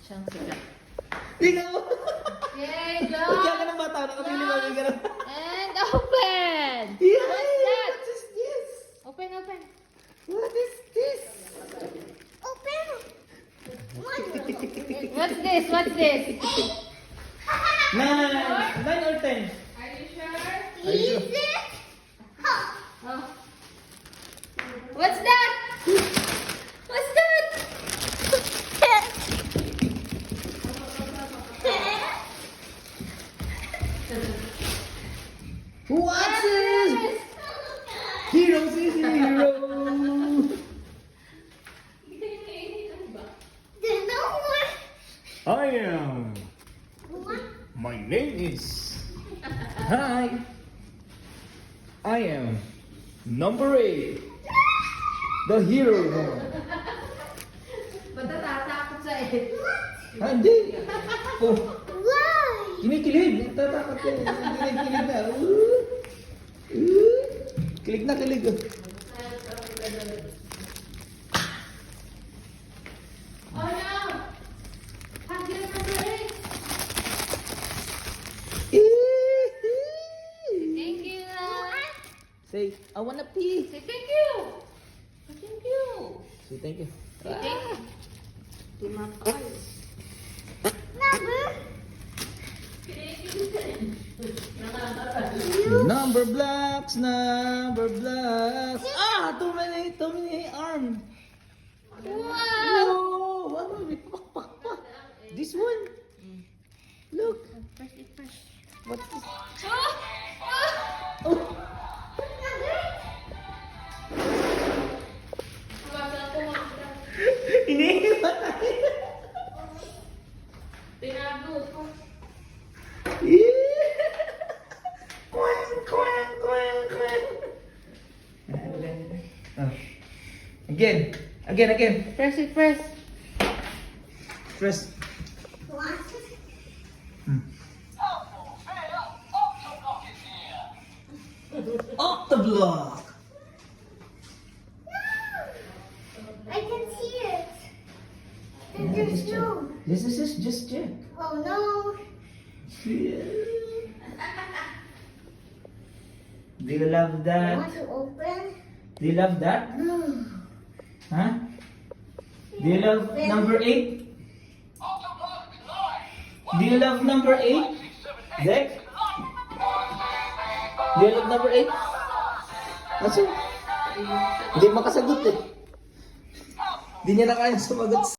Siyang sikat. Tingnan mo. Yay, go! Kaya ka ng bata, nakapili mo ka na. And open! Yeah, What's that? what is this? Open, open. What is this? Open. What's this? What's this? 9 or 10? Are you sure? Ayun. Is it? Oh. What's that? What's that? What's this? Heroes is hero. There's no more. I am. My name is. Hi. I am number 8. The hero. Ba't natatakot sa eh? Ah, hindi. Oh, Why? kinikilig. Tatakot ka. Kilig na. Kilig na, kilig. Oh no! Hanggang na break! Thank you! Say, I wanna pee. Say thank you! Thank you! Say thank you. Say thank you! Tumakay. Number blocks, number blocks. Ah, too many arms. Wow! Oh, wow, pak, pak, pak. This one. Look. Press it, press. What's this? Oh! Oh! Oh. Iniiba tayo. Tinago ko. Quack, quack, quack, quack. Oh. Again. Press it, press. Press. What? Octoblock. I can see it. And there's no. This is just check. Oh no. Do you love I that? want to open. Do you love that? Huh? Do you love number 8? Do you love number 8? Zek? Do you love number 8? Kasi, hindi makasagot eh. Hindi niya na kaya sumagot.